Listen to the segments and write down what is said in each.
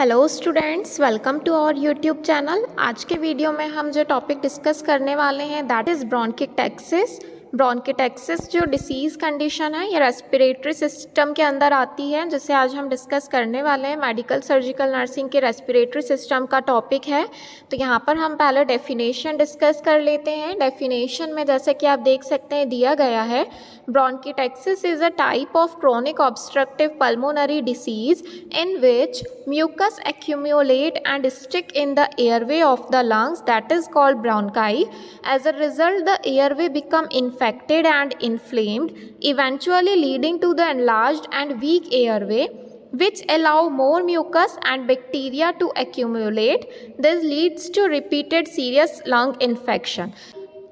Hello students, welcome to our YouTube channel. आज के video में हम जो टॉपिक डिस्कस करने वाले हैं दैट इज़ ब्रोंकिटेक्सिस। ब्रोंकिटेक्सिस जो डिसीज़ कंडीशन है ये रेस्पिरेटरी सिस्टम के अंदर आती है, जिसे आज हम डिस्कस करने वाले हैं। मेडिकल सर्जिकल नर्सिंग के रेस्पिरेटरी सिस्टम का टॉपिक है। तो यहाँ पर हम पहले डेफिनेशन डिस्कस कर लेते हैं। डेफिनेशन में जैसे कि आप देख सकते हैं दिया गया है, bronchiectasis is a type of chronic obstructive pulmonary disease in which mucus accumulate and stick in the airway of the lungs, that is called bronchi. As a result, the airway become infected and inflamed, eventually leading to the enlarged and weak airway, which allow more mucus and bacteria to accumulate. This leads to repeated serious lung infection.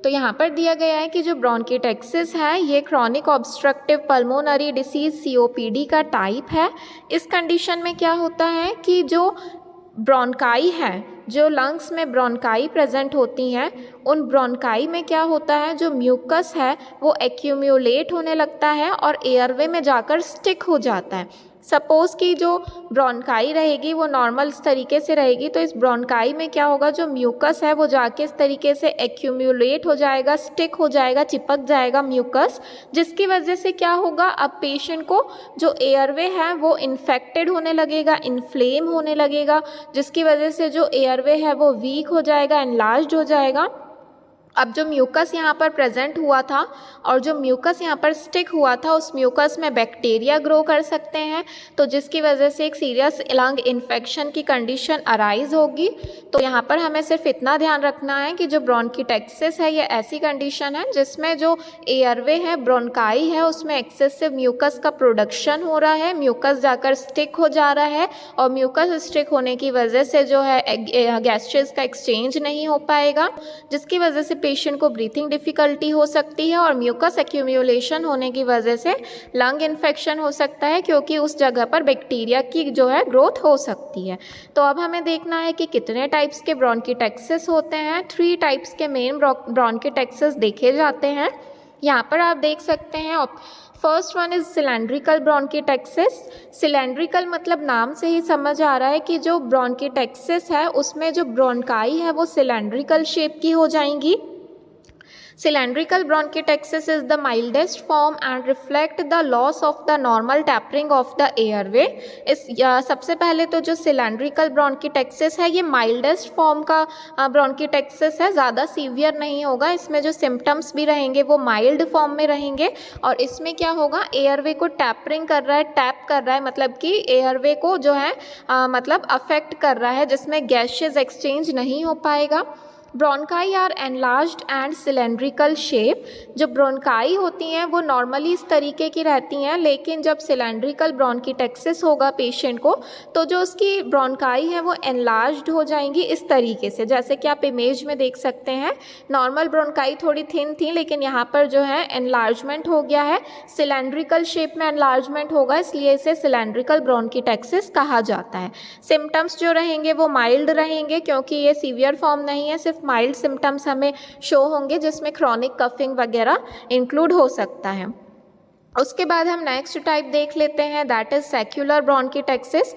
तो यहाँ पर दिया गया है कि जो ब्रोंकिटेक्सिस है ये chronic obstructive pulmonary disease COPD का टाइप है। इस कंडीशन में क्या होता है कि जो ब्रोंकाई है, जो लंग्स में ब्रोंकाई प्रेजेंट होती हैं, उन ब्रोंकाई में क्या होता है, जो म्यूकस है वो एक्यूम्यूलेट होने लगता है और एयरवे में जाकर स्टिक हो जाता है। सपोज़ कि जो ब्रोंकाई रहेगी वो नॉर्मल इस तरीके से रहेगी, तो इस ब्रोंकाई में क्या होगा, जो म्यूकस है वो जाके इस तरीके से एक्यूम्यूलेट हो जाएगा, स्टिक हो जाएगा, चिपक जाएगा म्यूकस, जिसकी वजह से क्या होगा, अब पेशेंट को जो एयरवे है वो इन्फेक्टेड होने लगेगा, इन्फ्लेम होने लगेगा, जिसकी वजह से जो एयरवे है वो वीक हो जाएगा, एनलार्ज्ड हो जाएगा। अब जो म्यूकस यहाँ पर प्रेजेंट हुआ था और जो म्यूकस यहाँ पर स्टिक हुआ था, उस म्यूकस में बैक्टीरिया ग्रो कर सकते हैं, तो जिसकी वजह से एक सीरियस लंग इन्फेक्शन की कंडीशन अराइज होगी। तो यहाँ पर हमें सिर्फ इतना ध्यान रखना है कि जो ब्रोंकिटेक्सिस है ये ऐसी कंडीशन है जिसमें जो एयरवे है, ब्रोंकाई है, उसमें एक्सेसिव म्यूकस का प्रोडक्शन हो रहा है, म्यूकस जाकर स्टिक हो जा रहा है और म्यूकस स्टिक होने की वजह से जो है गैसेस का एक्सचेंज नहीं हो पाएगा, जिसकी वजह से पेशेंट को ब्रीथिंग डिफ़िकल्टी हो सकती है और म्यूकस एक्यूम्यूलेशन होने की वजह से लंग इन्फेक्शन हो सकता है, क्योंकि उस जगह पर बैक्टीरिया की जो है ग्रोथ हो सकती है। तो अब हमें देखना है कि कितने टाइप्स के ब्रोंकिटेक्सिस होते हैं। 3 टाइप्स के मेन ब्रोंकिटेक्सिस देखे जाते हैं। यहाँ पर आप देख सकते हैं, first one is cylindrical bronchiectasis. Cylindrical मतलब नाम से ही समझ आ रहा है कि जो ब्रोंकिटेक्सिस है उसमें जो ब्रोंकाई है वो सिलेंड्रिकल शेप की हो जाएंगी। Cylindrical bronchiectasis is the mildest form and reflect the loss of the normal tapering of the airway. इस सबसे पहले तो जो cylindrical bronchiectasis है ये माइल्डेस्ट फॉर्म का bronchiectasis है, ज़्यादा सीवियर नहीं होगा। इसमें जो सिम्टम्स भी रहेंगे वो माइल्ड फॉर्म में रहेंगे और इसमें क्या होगा, एयरवे को टैपरिंग कर रहा है, टैप कर रहा है, मतलब कि एयरवे को जो है मतलब अफेक्ट कर रहा है, जिसमें गैसेस एक्सचेंज नहीं हो पाएगा। Bronchi are enlarged and cylindrical shape. जो ब्रोंकाई होती हैं वो नॉर्मली इस तरीके की रहती हैं, लेकिन जब सिलेंड्रिकल ब्रोंकिटेक्सिस होगा पेशेंट को तो जो उसकी ब्रोंकाई है वो एनलार्ज्ड हो जाएंगी इस तरीके से, जैसे कि आप इमेज में देख सकते हैं। नॉर्मल ब्रोंकाई थोड़ी थिन थी, लेकिन यहाँ पर जो है एनलार्जमेंट हो गया है, सिलेंड्रिकल शेप में एनलार्जमेंट होगा, इसलिए इसे सिलेंड्रिकल ब्रोंकिटेक्सिस कहा जाता है। सिम्टम्स जो रहेंगे वो माइल्ड रहेंगे, क्योंकि ये सीवियर फॉर्म नहीं है, सिर्फ माइल्ड सिम्टम्स हमें शो होंगे, जिसमें क्रॉनिक कफिंग वगैरह इंक्लूड हो सकता है। उसके बाद हम नेक्स्ट टाइप देख लेते हैं, दैट इज सेक्युलर ब्रोंकिटेक्सिस।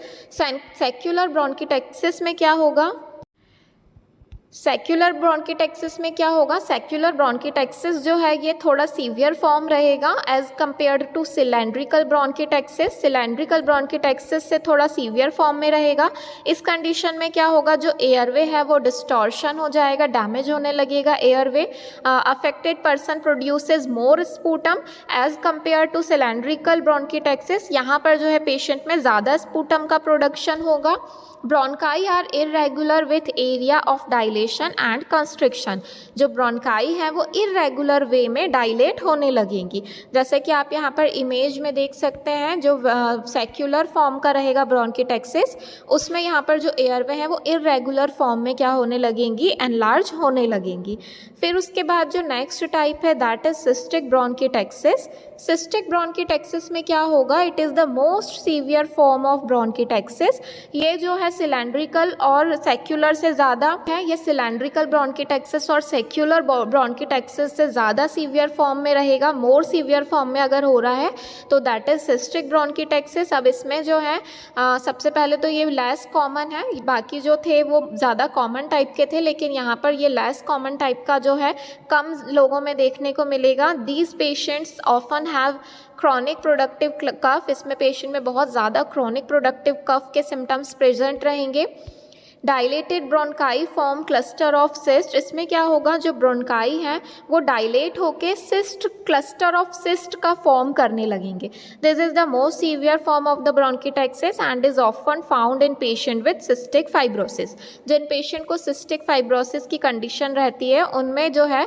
सेक्युलर ब्रोंकिटेक्सिस में क्या होगा, सेक्युलर ब्रोंकिटेक्सिस में क्या होगा, सेक्युलर ब्रोंकिटेक्सिस जो है ये थोड़ा सीवियर फॉर्म रहेगा as compared to cylindrical bronchiectasis. Cylindrical bronchiectasis से थोड़ा सीवियर फॉर्म में रहेगा। इस कंडीशन में क्या होगा, जो एयरवे है वो डिस्टॉर्शन हो जाएगा, डैमेज होने लगेगा airway. Affected person produces more sputum as compare to cylindrical bronchiectasis. यहाँ पर जो है पेशेंट में ज़्यादा स्पूटम का प्रोडक्शन होगा। Bronchi are irregular with area of dilatation and constriction. जो ब्रोंकाई है वो इरेगुलर वे में डायलेट होने लगेंगी, जैसे कि आप यहाँ पर इमेज में देख सकते हैं। जो सेक्युलर फॉर्म का रहेगा ब्रोंकिटेक्सिस, उसमें यहाँ पर जो एयरवे है वो इरेगुलर फॉर्म में क्या होने लगेंगी, एनलार्ज होने लगेंगी। फिर उसके बाद जो नेक्स्ट टाइप है that is cystic bronchiectasis. Cystic bronchiectasis में क्या होगा, it is the most severe form of bronchiectasis. ये जो है सिलेंड्रिकल और सेक्युलर से ज़्यादा है, ये सिलेंड्रिकल ब्रोंकिटेक्सिस और सेक्युलर ब्रोंकिटेक्सिस से ज़्यादा सीवियर फॉर्म में रहेगा, मोर सीवियर फॉर्म में अगर हो रहा है तो दैट इज़ सिस्टिक ब्रोंकिटेक्सिस। अब इसमें जो है सबसे पहले तो ये लेस कॉमन है, बाकी जो थे वो ज़्यादा कॉमन टाइप के थे, लेकिन यहाँ पर ये लेस कॉमन टाइप का जो है कम लोगों में देखने को मिलेगा। These patients often have chronic productive cough, इसमें पेशेंट में बहुत ज़्यादा क्रॉनिक प्रोडक्टिव कफ के सिम्टम्स प्रेजेंट रहेंगे। Dilated bronchi form cluster of cyst, इसमें क्या होगा, जो ब्रोंकाई हैं वो डायलेट होके सिस्ट, क्लस्टर ऑफ सिस्ट का फॉर्म करने लगेंगे। This is the most severe form of the bronchiectasis and is often found in patient with cystic fibrosis. जिन पेशेंट को सिस्टिक फाइब्रोसिस की कंडीशन रहती है उनमें जो है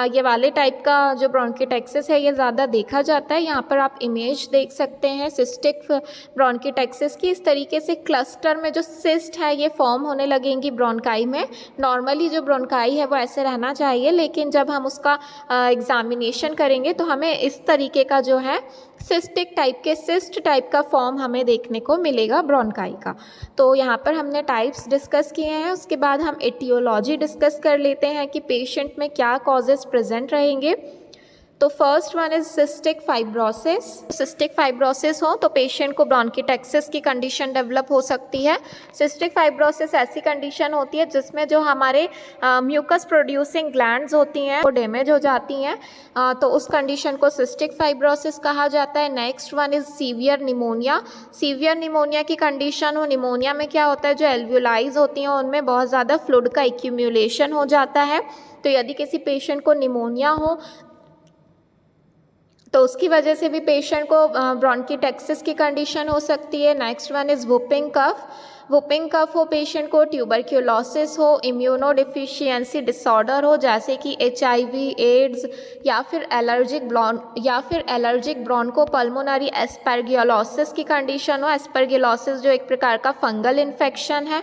ये वाले टाइप का जो ब्रोंकिटेक्सिस है ये ज़्यादा देखा जाता है। यहाँ पर आप इमेज देख सकते हैं सिस्टिक ब्रोंकिटेक्सिस की। इस तरीके से क्लस्टर में जो सिस्ट है ये फॉर्म होने लगेंगी ब्रोंकाई में। नॉर्मली जो ब्रोंकाई है वो ऐसे रहना चाहिए, लेकिन जब हम उसका एग्जामिनेशन करेंगे तो हमें इस तरीके का जो है सिस्टिक टाइप के, सिस्ट टाइप का फॉर्म हमें देखने को मिलेगा ब्रोंकाई का। तो यहाँ पर हमने टाइप्स डिस्कस किए हैं, उसके बाद हम एटियोलॉजी डिस्कस कर लेते हैं कि पेशेंट में क्या कॉजेज़ प्रेजेंट रहेंगे। तो first one is cystic fibrosis. Cystic fibrosis हो तो पेशेंट को ब्रोंकिटेक्सिस की कंडीशन डेवलप हो सकती है। सिस्टिक फाइब्रोसिस ऐसी कंडीशन होती है जिसमें जो हमारे म्यूकस प्रोड्यूसिंग ग्लैंड्स होती हैं वो डैमेज हो जाती हैं, तो उस कंडीशन को सिस्टिक फाइब्रोसिस कहा जाता है। Next one is severe pneumonia. Severe pneumonia की कंडीशन हो, निमोनिया में क्या होता है, जो एल्वियोलाइज होती हैं उनमें बहुत ज़्यादा फ्लूइड का एक्यूमुलेशन हो जाता है। तो यदि किसी पेशेंट को निमोनिया हो तो उसकी वजह से भी पेशेंट को ब्रोंकिटेक्सिस की कंडीशन हो सकती है। Next one is whooping cough. Whooping cough हो पेशेंट को, ट्यूबरक्यूलोसिस हो, इम्यूनो डिफिशियंसी डिसऑर्डर हो जैसे कि HIV, एड्स या फिर एलर्जिक ब्रोंकोपल्मोनरी एस्परगिलोसिस की कंडीशन हो। एस्परगिलोसिस जो एक प्रकार का फंगल इन्फेक्शन है।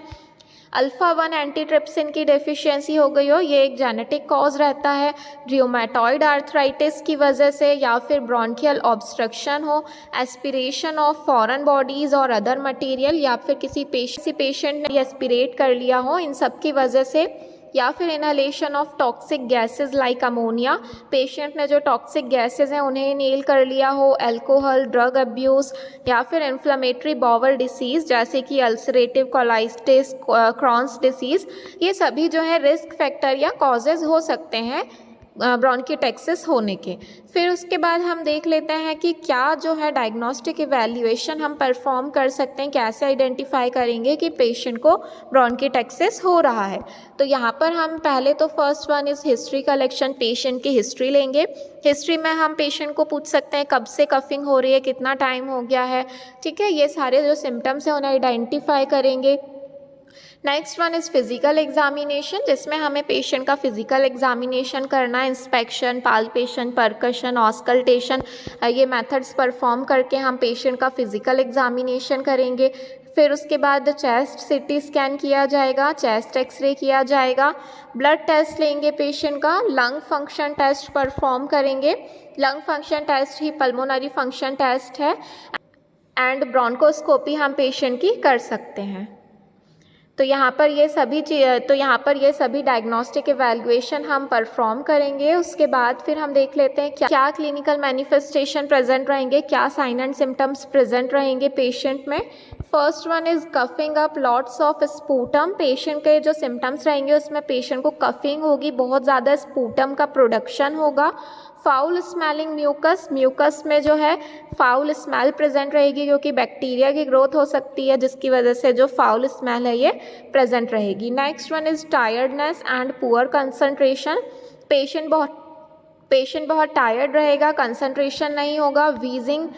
अल्फ़ा-1 एंटीट्रिप्सिन की डेफिशिएंसी हो गई हो, ये एक जेनेटिक कॉज रहता है रियोमेटॉइड आर्थराइटिस की वजह से, या फिर ब्रोंकियल ऑब्स्ट्रक्शन हो, एस्पिरेशन ऑफ फॉरेन बॉडीज़ और अदर मटेरियल, या फिर किसी पेशेंट ने एस्पिरेट कर लिया हो इन सब की वजह से, या फिर inhalation of toxic gases like ammonia, patient ने जो टॉक्सिक गैसेस हैं उन्हें इनहेल कर लिया हो, अल्कोहल, ड्रग अब्यूज़, या फिर इन्फ्लेमेटरी बाउल डिसीज़ जैसे कि अल्सरेटिव कोलाइटिस, क्रॉन्स डिसीज़, ये सभी जो है रिस्क फैक्टर या कॉजेज़ हो सकते हैं ब्रोंकिटेक्सिस होने के। फिर उसके बाद हम देख लेते हैं कि क्या जो है डायग्नोस्टिक इवैल्यूएशन हम परफॉर्म कर सकते हैं, कैसे आइडेंटिफाई करेंगे कि पेशेंट को ब्रोंकिटेक्सिस हो रहा है। तो यहाँ पर हम पहले तो first one is history collection, patient की हिस्ट्री लेंगे। हिस्ट्री में हम पेशेंट को पूछ सकते हैं कब से कफिंग हो रही है, कितना टाइम हो गया है, ठीक है, ये सारे जो सिम्टम्स हैं उन्हें आइडेंटिफाई करेंगे। Next one is physical examination, जिसमें हमें पेशेंट का फिज़िकल एग्जामिनेशन करना है, इंस्पेक्शन, पाल्पेशन, परकशन, ऑस्कल्टेशन, ये मेथड्स परफॉर्म करके हम पेशेंट का फिज़िकल एग्जामिनेशन करेंगे। फिर उसके बाद चेस्ट CT स्कैन किया जाएगा, चेस्ट एक्सरे किया जाएगा, ब्लड टेस्ट लेंगे पेशेंट का, लंग फंक्शन टेस्ट परफॉर्म करेंगे। लंग फंक्शन टेस्ट ही पल्मोनरी फंक्शन टेस्ट है, एंड ब्रोंकोस्कोपी हम पेशेंट की कर सकते हैं। तो यहाँ पर ये सभी डायग्नोस्टिक इवैल्यूएशन हम परफॉर्म करेंगे। उसके बाद फिर हम देख लेते हैं क्या क्लिनिकल मैनिफेस्टेशन प्रेजेंट रहेंगे, क्या साइन एंड सिम्टम्स प्रेजेंट रहेंगे पेशेंट में। First one is coughing up lots of sputum. Patient के जो सिम्टम्स रहेंगे उसमें पेशेंट को कफिंग होगी, बहुत ज़्यादा स्पूटम का प्रोडक्शन होगा। फाउल स्मेलिंग म्यूकस, म्यूकस में जो है फाउल स्मेल प्रेजेंट रहेगी क्योंकि बैक्टीरिया की ग्रोथ हो सकती है जिसकी वजह से जो फाउल स्मेल है ये प्रेजेंट रहेगी। Next one is tiredness and poor concentration. Patient बहुत टायर्ड रहेगा, कंसंट्रेशन नहीं होगा, wheezing.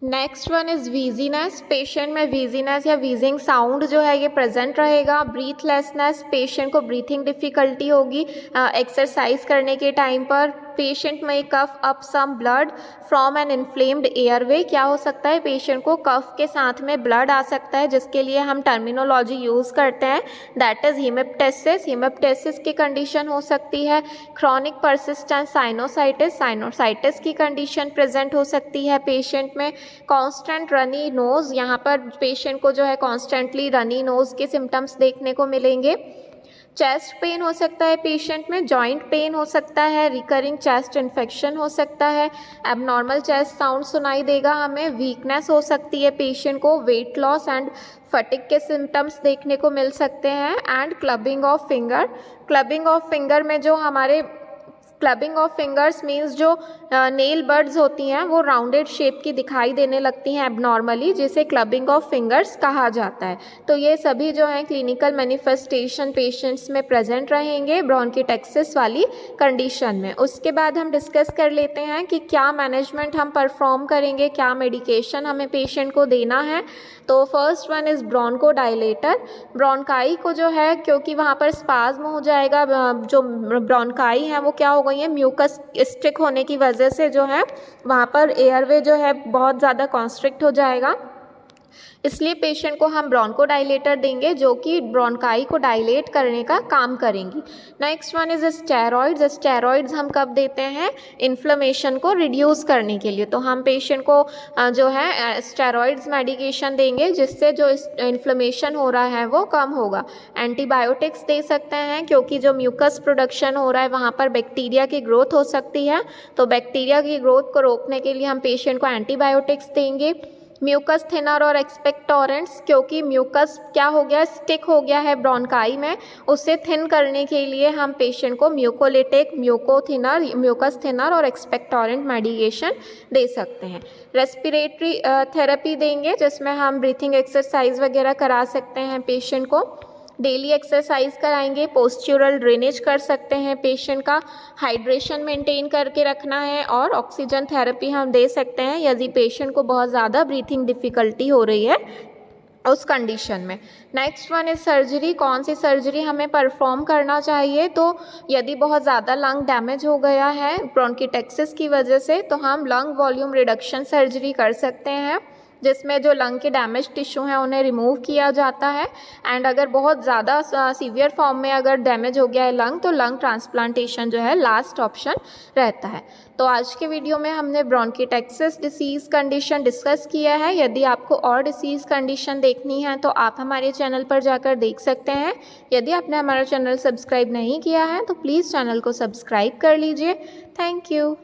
Next one is wheeziness. Patient में वीजीनेस या वीजिंग साउंड जो है ये प्रेजेंट रहेगा। ब्रीथलेसनेस, पेशेंट को ब्रीथिंग डिफ़िकल्टी होगी एक्सरसाइज करने के टाइम पर। पेशेंट में cough up some blood from an inflamed airway. क्या हो सकता है, पेशेंट को कफ के साथ में ब्लड आ सकता है, जिसके लिए हम टर्मिनोलॉजी यूज़ करते हैं, दैट इज़ हेमेप्टाइसिस। हेमेप्टाइसिस की कंडीशन हो सकती है। क्रॉनिक परसिस्टेंट साइनोसाइटिस, साइनोसाइटिस की कंडीशन प्रेजेंट हो सकती है पेशेंट में। कॉन्स्टेंट रनी नोज़, यहाँ पर पेशेंट को जो है कॉन्स्टेंटली रनी नोज़ के सिम्टम्स देखने को मिलेंगे। चेस्ट पेन हो सकता है पेशेंट में, जॉइंट पेन हो सकता है, रिकरिंग चेस्ट इन्फेक्शन हो सकता है, एबनॉर्मल चेस्ट साउंड सुनाई देगा हमें, वीकनेस हो सकती है पेशेंट को, वेट लॉस एंड फटिग के सिम्टम्स देखने को मिल सकते हैं, and clubbing of finger. Clubbing of finger में जो हमारे क्लबिंग ऑफ फिंगर्स मीन्स जो नेल बर्ड्स होती हैं वो राउंडेड शेप की दिखाई देने लगती हैं एबनॉर्मली, जिसे क्लबिंग ऑफ फिंगर्स कहा जाता है। तो ये सभी जो हैं क्लिनिकल मैनिफेस्टेशन पेशेंट्स में प्रेजेंट रहेंगे ब्रोंकिटेक्सिस वाली कंडीशन में। उसके बाद हम डिस्कस कर लेते हैं कि क्या मैनेजमेंट हम परफॉर्म करेंगे, क्या मेडिकेशन हमें पेशेंट को देना है। तो first one is bronchodilator. Bronchi को जो है, क्योंकि वहाँ पर स्पाज्म हो जाएगा, जो ब्रोंकाई है वो क्या हो गई है, म्यूकस स्टिक होने की वजह से जो है वहाँ पर एयरवे जो है बहुत ज़्यादा कॉन्स्ट्रिक्ट हो जाएगा, इसलिए पेशेंट को हम ब्रोंकोडाइलेटर देंगे जो कि ब्रोंकाई को डायलेट करने का काम करेंगी। Next one is steroids. Steroids हम कब देते हैं, इन्फ्लेमेशन को रिड्यूस करने के लिए। तो हम पेशेंट को जो है स्टेरॉइड्स मेडिकेशन देंगे जिससे जो इन्फ्लेमेशन हो रहा है वो कम होगा। एंटीबायोटिक्स दे सकते हैं क्योंकि जो म्यूकस प्रोडक्शन हो रहा है वहाँ पर बैक्टीरिया की ग्रोथ हो सकती है, तो बैक्टीरिया की ग्रोथ को रोकने के लिए हम पेशेंट को एंटीबायोटिक्स देंगे। म्यूकस थिनर और एक्सपेक्टोरेंट्स, क्योंकि म्यूकस क्या हो गया, स्टिक हो गया है ब्रोंकाई में, उसे थिन करने के लिए हम पेशेंट को म्यूकोलिटिक, म्यूकस थिनर और एक्सपेक्टोरेंट मेडिकेशन दे सकते हैं। रेस्पिरेटरी थेरेपी देंगे जिसमें हम ब्रीथिंग एक्सरसाइज वगैरह करा सकते हैं पेशेंट को। डेली एक्सरसाइज कराएंगे, पोस्चुरल ड्रेनेज कर सकते हैं पेशेंट का, हाइड्रेशन मेंटेन करके रखना है, और ऑक्सीजन थेरेपी हम दे सकते हैं यदि पेशेंट को बहुत ज़्यादा ब्रीथिंग डिफ़िकल्टी हो रही है उस कंडीशन में। Next one is surgery. कौन सी सर्जरी हमें परफॉर्म करना चाहिए, तो यदि बहुत ज़्यादा लंग डैमेज हो गया है ब्रोंकिटेक्सिस की वजह से तो हम लंग वॉल्यूम रिडक्शन सर्जरी कर सकते हैं, जिसमें जो लंग के डैमेज टिश्यू हैं उन्हें रिमूव किया जाता है। एंड अगर बहुत ज़्यादा सीवियर फॉर्म में अगर डैमेज हो गया है लंग, तो लंग ट्रांसप्लांटेशन जो है लास्ट ऑप्शन रहता है। तो आज के वीडियो में हमने ब्रोंकिटेक्सिस डिसीज़ कंडीशन डिस्कस किया है। यदि आपको और डिसीज़ कंडीशन देखनी है तो आप हमारे चैनल पर जाकर देख सकते हैं। यदि आपने हमारा चैनल सब्सक्राइब नहीं किया है तो प्लीज़ चैनल को सब्सक्राइब कर लीजिए। Thank you.